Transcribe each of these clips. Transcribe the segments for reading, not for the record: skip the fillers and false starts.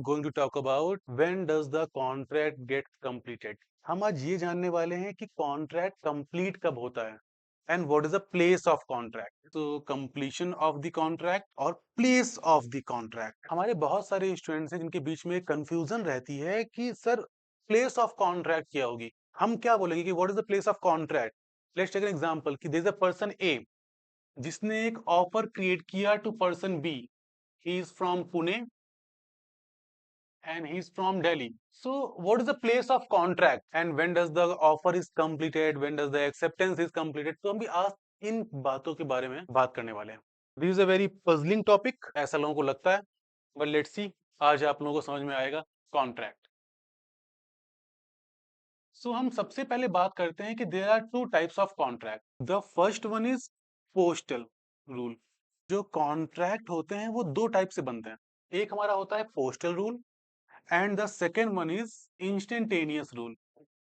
going to talk about when does the contract get completed. हम आज ये जानने वाले हैं कि कॉन्ट्रैक्ट कंप्लीट कब होता है and what is the place of contract. तो कंप्लीशन ऑफ द कॉन्ट्रैक्ट और प्लेस ऑफ द कॉन्ट्रैक्ट. हमारे बहुत सारे स्टूडेंट्स हैं जिनके बीच में कंफ्यूजन रहती है कि सर प्लेस ऑफ कॉन्ट्रैक्ट क्या होगी. हम क्या बोलेंगे कि what is the place of contract. Let's take an example कि there is a person A जिसने एक ऑफर क्रिएट किया to person B. He is from Pune and he's from Delhi. So what is the place of contract and when does the offer is completed, when does the acceptance is completed. तो हम भी आज इन बातों के बारे में बात करने वाले हैं. This is a very puzzling topic, ऐसा लोगों को लगता है, but let's see आज आप लोगों को समझ में आएगा contract. So हम सबसे पहले बात करते हैं कि there are two types of contract. The first one is postal rule. जो contract होते हैं वो दो टाइप से बनते हैं. एक हमारा होता है postal rule and the second one is instantaneous rule.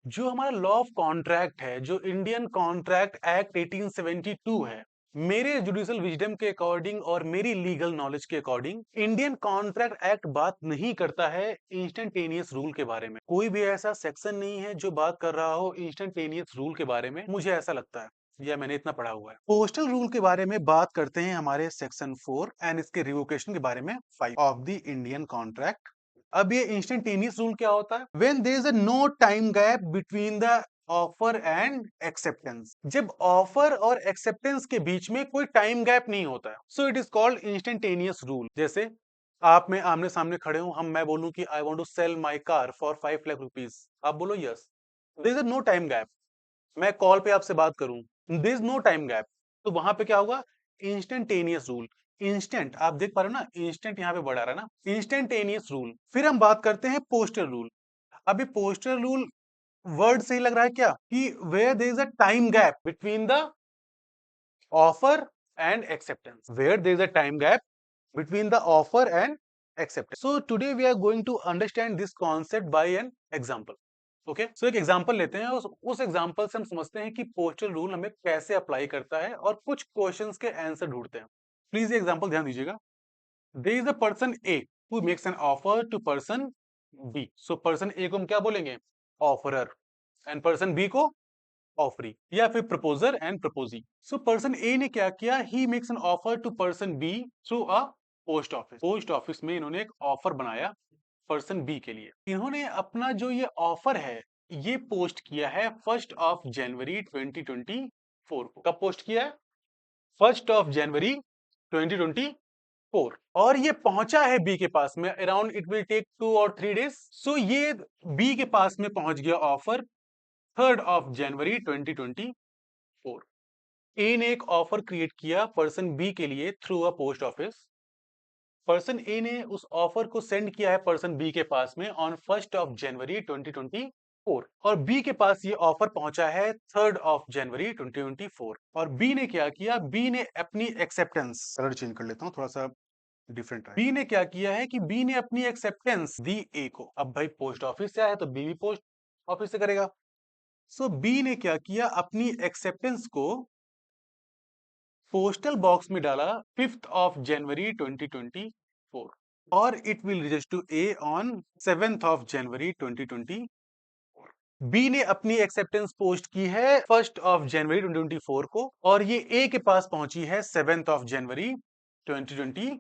जो हमारा लॉ ऑफ कॉन्ट्रैक्ट है, जो इंडियन कॉन्ट्रैक्ट एक्ट 1872 है, मेरे जुडिशियल विजडम के अकॉर्डिंग और मेरी लीगल नॉलेज के अकॉर्डिंग इंडियन कॉन्ट्रैक्ट एक्ट बात नहीं करता है इंस्टेंटेनियस रूल के बारे में. कोई भी ऐसा सेक्शन नहीं है जो बात कर रहा हो इंस्टेंटेनियस रूल के बारे में, मुझे ऐसा लगता है, या मैंने इतना पढ़ा हुआ है. पोस्टल रूल के बारे में बात करते हैं हमारे सेक्शन 4 एंड इसके रिवोकेशन के बारे में 5 ऑफ द इंडियन कॉन्ट्रैक्ट. अब ये इंस्टेंटेनियस रूल क्या होता है? When there is a no time gap between the offer and acceptance. जब ऑफर और एक्सेप्टेंस के बीच में कोई टाइम गैप नहीं होता है, so it is called instantaneous rule. जैसे आप में आमने सामने खड़े हो, मैं बोलूं कि I want to sell my car for 5 lakh rupees. आप बोलो yes, there is no time gap. मैं कॉल पे आपसे बात करूं, there is no time gap, तो वहां पे क्या होगा? Instantaneous rule. इंस्टेंट, आप देख पा रहे हो ना, इंस्टेंट यहाँ पे बढ़ा रहा है ना, इंस्टेंटेनियस रूल. फिर हम बात करते हैं पोस्टल रूल. अभी पोस्टल रूल वर्ड से ही लग रहा है क्या कि where there is a time gap between the offer and acceptance. Where there is a time gap between the offer and acceptance. So today we are going to understand this concept by an example. Okay? So एक example लेते हैं, उस example से हम समझते हैं कि postal rule हमें कैसे अप्लाई करता है और कुछ क्वेश्चंस के आंसर ढूंढते हैं. प्लीज ये एग्जांपल ध्यान दीजिएगा. There is a person A who makes an offer to person B. So person A को हम क्या बोलेंगे? Offerer. And person B को ऑफरी या फिर proposer and proposee. So person A ने क्या किया? He makes an offer to person B through a post office. Post office में इन्होंने एक ऑफर बनाया पर्सन बी के लिए. इन्होंने अपना जो ये ऑफर है ये पोस्ट किया है 1 जनवरी 2024 को. कब पोस्ट किया है? 1 जनवरी 2024. और ये पहुंचा है बी के पास में अराउंड इट विल टेक 2 और 3 डेज. सो ये बी के पास में पहुंच गया ऑफर 3 जनवरी 2024. ए ने एक ऑफर क्रिएट किया पर्सन बी के लिए through a post office. Person A ने उस ऑफर को सेंड किया है पर्सन बी के पास में ऑन 1 जनवरी 2024 और बी के पास ये ऑफर पहुंचा है 3 जनवरी 2024. और बी ने क्या किया? बी ने अपनी एक्सेप्टेंस, कलर चेंज कर लेता हूं थोड़ा सा डिफरेंट है. बी ने क्या किया है कि बी ने अपनी एक्सेप्टेंस दी ए को. अब भाई पोस्ट ऑफिस से आया तो बी भी पोस्ट ऑफिस से करेगा. सो बी ने क्या किया? अपनी एक्सेप्टेंस को पोस्टल बॉक्स में डाला 5 जनवरी 2024 और it will reach to A on 7 January 2024. B ने अपनी एक्सेप्टेंस पोस्ट की है 1 जनवरी 2024 को और ये ए के पास पहुंची है 7 जनवरी 2024.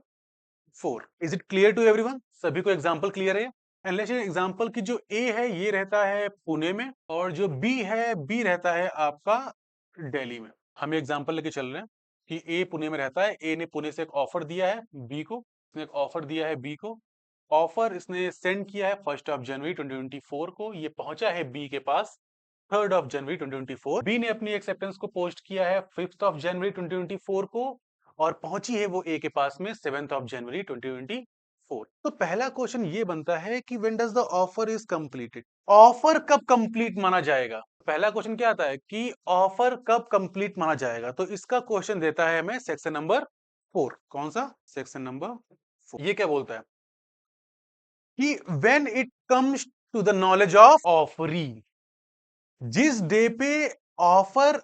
Is it clear to everyone? सभी को एग्जांपल क्लियर है? एंड लेट्स से एग्जांपल की जो ए है ये रहता है पुणे में और जो बी है, बी रहता है आपका दिल्ली में. हम एग्जांपल लेके चल रहे हैं कि ए पुणे में रहता है. ए ने पुणे से एक ऑफर दिया है बी को. इसने एक ऑफर दिया है बी को. ऑफर इसने सेंड किया है 1 जनवरी 2024 को. ये पहुंचा है बी के पास 3 जनवरी 2024. बी ने अपनी एक्सेप्टेंस को पोस्ट किया है 5 जनवरी 2024 को और पहुंची है वो ए के पास में 7 जनवरी 2024. तो पहला क्वेश्चन ये बनता है कि when does the offer is completed. Offer कब कंप्लीट माना जाएगा? पहला क्वेश्चन क्या आता है कि ऑफर कब कंप्लीट माना जाएगा. तो इसका क्वेश्चन देता है हमें सेक्शन नंबर 4. कौन सा? Section number 4. ये क्या बोलता है कि when it comes to the knowledge of offeree. जिस डे पे ऑफर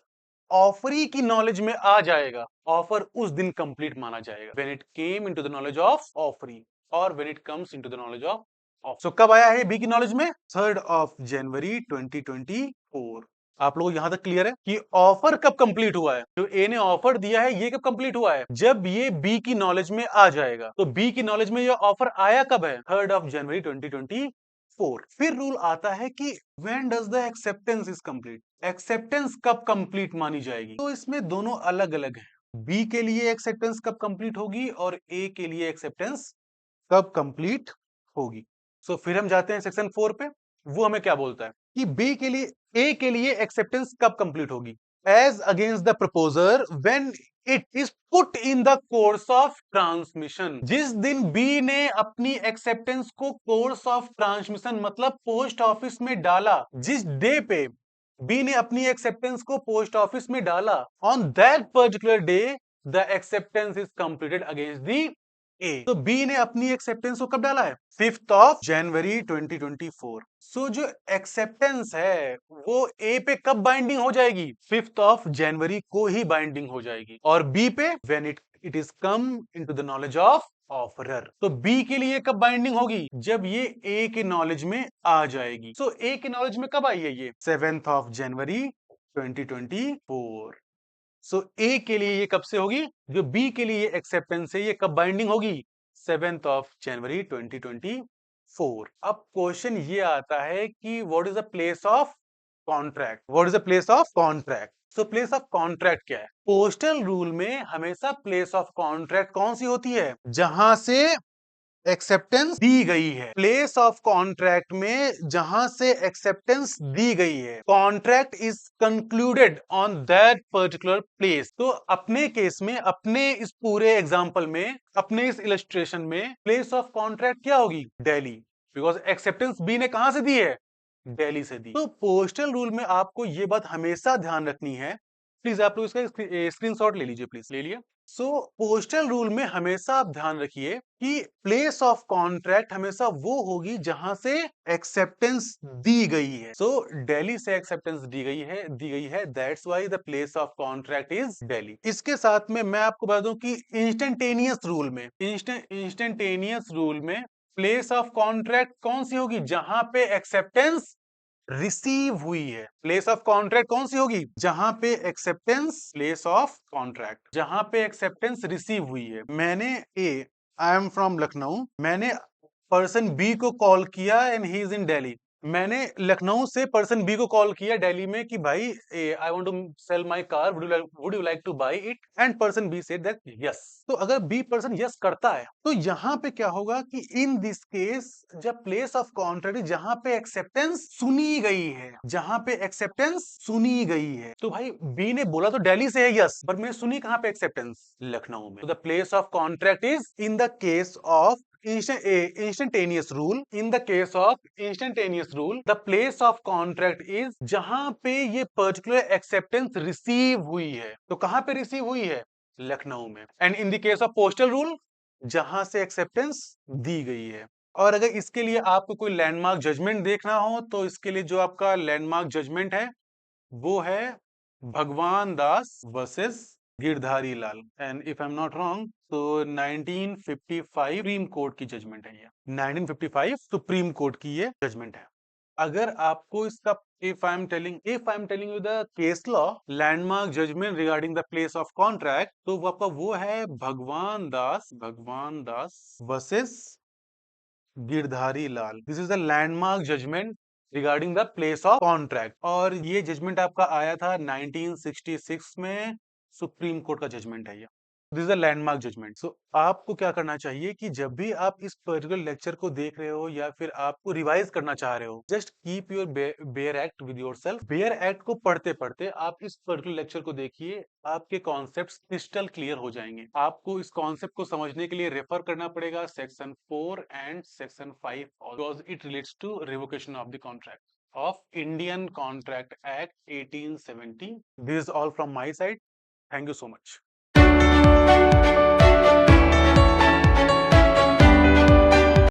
ऑफरी की नॉलेज में आ जाएगा, ऑफर उस दिन कंप्लीट माना जाएगा. When it came into the knowledge of offeree और when it comes into the knowledge of so कब आया है बी की नॉलेज में? 3 जनवरी 2024। आप लोग यहां तक क्लियर है कि ऑफर कब कंप्लीट हुआ है? जो ए ने ऑफर दिया है ये कब कंप्लीट हुआ है? जब ये बी की नॉलेज में आ जाएगा। तो बी की नॉलेज में ये ऑफर आया कब है? 3 जनवरी 2024। फिर रूल आता है कि when does the acceptance is complete. Acceptance कब कंप्लीट मानी जाएगी? तो इसमें दोनों अलग अलग है। बी के लिए एक्सेप्टेंस कब कंप्लीट होगी और ए के लिए एक्सेप्टेंस कब कंप्लीट होगी। सो फिर हम जाते हैं सेक्शन 4 पे। वो हमें क्या बोलता है कि बी के लिए ए के लिए एक्सेप्टेंस कब कंप्लीट होगी? As against the proposer when it is put in the course of transmission. जिस दिन बी ने अपनी एक्सेप्टेंस को कोर्स ऑफ ट्रांसमिशन मतलब पोस्ट ऑफिस में डाला, जिस डे पे बी ने अपनी एक्सेप्टेंस को पोस्ट ऑफिस में डाला, on that particular day the acceptance is completed against the A. तो बी ने अपनी एक्सेप्टेंस को कब डाला है? 5 जनवरी 2024। सो जो एक्सेप्टेंस है वो ए पे कब बाइंडिंग हो जाएगी? 5 जनवरी को ही बाइंडिंग हो जाएगी। और बी पे when it is come into the knowledge of offeror. तो बी के लिए कब बाइंडिंग होगी? जब ये ए के नॉलेज में आ जाएगी। सो ए के नॉलेज में कब आई है ये? 7 जनवरी 2024। सो ए के लिए ये कब से होगी? जो बी के लिए एक्सेप्टेंस है ये कब बाइंडिंग होगी? 7 जनवरी 2024। अब क्वेश्चन ये आता है कि what is the place of contract? What is the place of contract? So place of contract क्या है? पोस्टल रूल में हमेशा प्लेस ऑफ कॉन्ट्रैक्ट कौन सी होती है? जहां से एक्सेप्टेंस दी गई है। प्लेस ऑफ कॉन्ट्रैक्ट में जहां से एक्सेप्टेंस दी गई है, contract is concluded on that particular place. तो अपने केस में, अपने इस पूरे एग्जांपल में, अपने इस इलस्ट्रेशन में प्लेस ऑफ कॉन्ट्रैक्ट क्या होगी? दिल्ली। बिकॉज एक्सेप्टेंस बी ने कहां से दी है? दिल्ली से दी। तो पोस्टल रूल में आपको ये बात हमेशा ध्यान रखनी है। प्लीज आप लोग इसका स्क्रीनशॉट ले लीजिए, प्लीज ले लिया। सो पोस्टल रूल में हमेशा आप ध्यान रखिए कि प्लेस ऑफ कॉन्ट्रैक्ट हमेशा वो होगी जहां से एक्सेप्टेंस दी गई है। सो दिल्ली से एक्सेप्टेंस दी गई है, that's why the place of contract is Delhi. इसके साथ में मैं आपको बता दूं कि इंस्टेंटेनियस रूल में प्लेस ऑफ कॉन्ट्रैक्ट कौन सी होगी? जहां पे एक्सेप्टेंस रिसीव हुई है। प्लेस ऑफ कॉन्ट्रैक्ट कौन सी होगी? जहां पे एक्सेप्टेंस, प्लेस ऑफ कॉन्ट्रैक्ट जहां पे एक्सेप्टेंस रिसीव हुई है। मैंने आई एम फ्रॉम लखनऊ, मैंने पर्सन बी को कॉल किया and he is in Delhi. मैंने लखनऊ से पर्सन बी को कॉल किया दिल्ली में कि भाई I want to sell my car, would you like to buy it? And person B said that yes. तो अगर बी पर्सन यस करता है तो यहां पे क्या होगा कि इन दिस केस जब प्लेस ऑफ कॉन्ट्रैक्ट जहां पे एक्सेप्टेंस सुनी गई है, जहां पे एक्सेप्टेंस सुनी गई है, तो भाई बी ने बोला तो दिल्ली से है यस, पर मैं सुनी कहां पे एक्सेप्टेंस? लखनऊ में। तो the place of contract is in the case of instantaneous rule. In the case of instantaneous rule, the place of contract is जहां पे ये पर्टिकुलर एक्सेप्टेंस रिसीव हुई है। तो कहां पे रिसीव हुई है? लखनऊ में। And in the case of postal rule, जहां से एक्सेप्टेंस दी गई है। और अगर इसके लिए आपको कोई लैंडमार्क जजमेंट देखना हो तो इसके लिए जो आपका लैंडमार्क जजमेंट है वो है Bhagwan Das versus Girdhari Lal. And if I am not wrong तो 1955 सुप्रीम कोर्ट की जजमेंट है ये। 1955 सुप्रीम कोर्ट की ये जजमेंट है। अगर आपको इसका if I am telling you the case law landmark judgment regarding the place of contract, तो वो आपका वो है Bhagwan Das versus Girdhari Lal. This is the landmark judgment regarding the place of contract. और ये जजमेंट आपका आया था 1966 में, सुप्रीम कोर्ट का जजमेंट है ये। This is the landmark judgment. So आपको क्या करना चाहिए कि जब भी आप इस पर्टिकुलर लेक्चर को देख रहे हो या फिर आपको रिवाइज करना चाह रहे हो, just keep your bare act with yourself. Bare act को पढ़ते पढ़ते आप इस पर्टिकुलर लेक्चर को देखिए, आपके कॉन्सेप्ट्स क्रिस्टल क्लियर हो जाएंगे। आपको इस कॉन्सेप्ट को समझने के लिए रेफर करना पड़ेगा section 4 and section 5 because it relates to revocation of the contract of Indian Contract Act 1870. This is all from my side. Thank you so much.